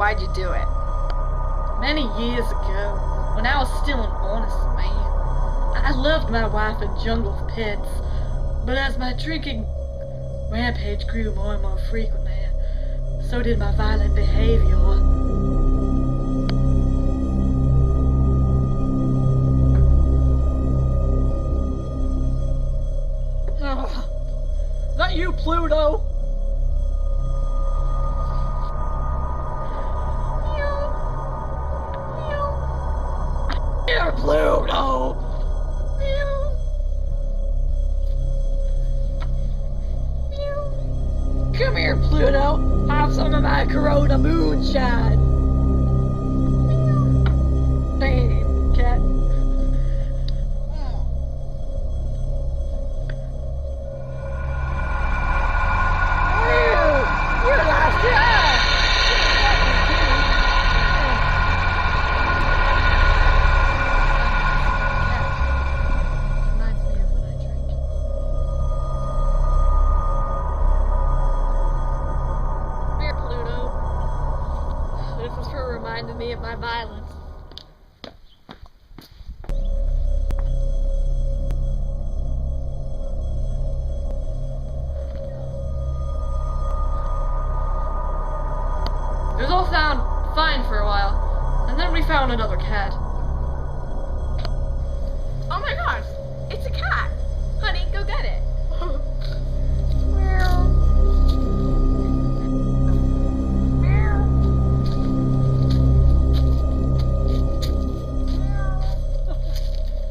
Why'd you do it? Many years ago, when I was still an honest man, I loved my wife and jungle pets. But as my drinking rampage grew more and more frequent, so did my violent behavior. Is that you, Pluto? Here, Pluto! Come here, Pluto. Have some of my Corona moonshine. Damn, cat. You're last year. Reminds me of when I drink. Here, Pluto. This is for reminding me of my violence. It was all sound fine for a while, and then we found another cat. Oh my gosh, it's a cat. Honey, go get it.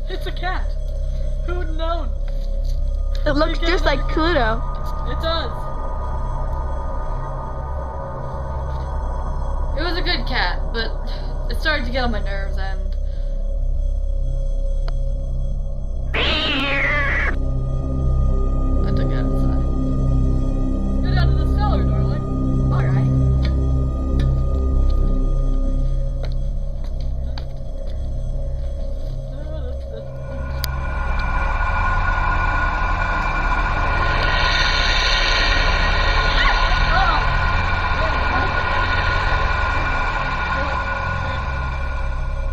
It's a cat. Who'd known? It looks just like Pluto. It does. It was a good cat, but it started to get on my nerves and... I took it outside. Go down to the cellar, darling. Alright.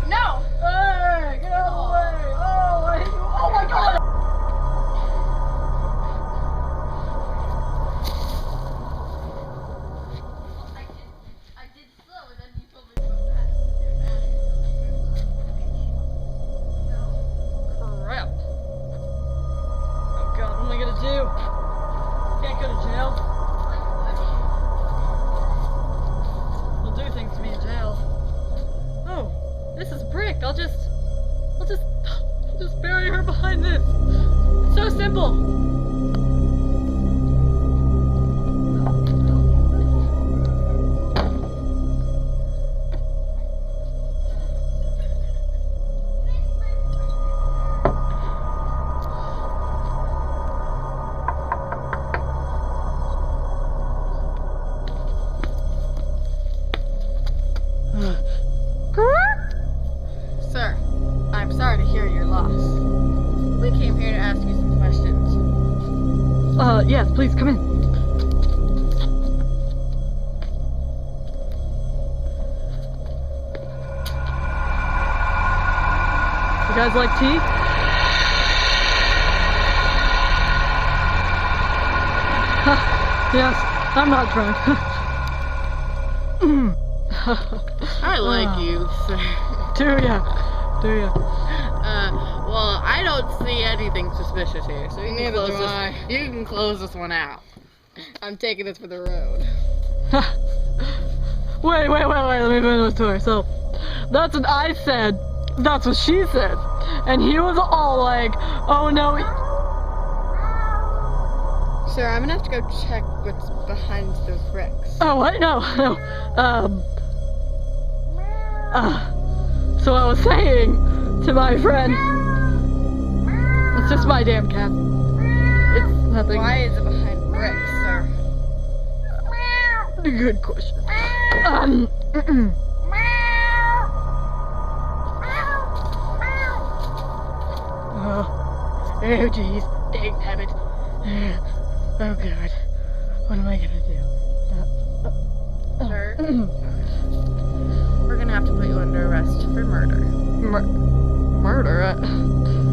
No! Hey, get out of the way! Oh, I hate you! Oh my god! I did slow and then you told me to go fast. Crap. Oh god, what am I gonna do? Can't go to jail. They'll do things to me in jail. Oh, this is brick. I'll just bury her behind this. It's so simple. Sir, I'm sorry to hear your loss. We came here to ask you some questions. Yes, please come in. You guys like tea? Yes, I'm not drunk. I like you, sir. Do ya? Well, I don't see anything suspicious here, so you can close this one out. I'm taking this for the road. Wait, let me finish the story. So, that's what I said, that's what she said. And he was all like, oh no. Sir, I'm gonna have to go check what's behind those bricks. Oh, what? No. So I was saying to my friend, it's just my damn cat. It's nothing. Why is it behind bricks, sir? Good question. Oh, jeez. Dang nabbit. Oh, God. What am I gonna do? Sir? murder it.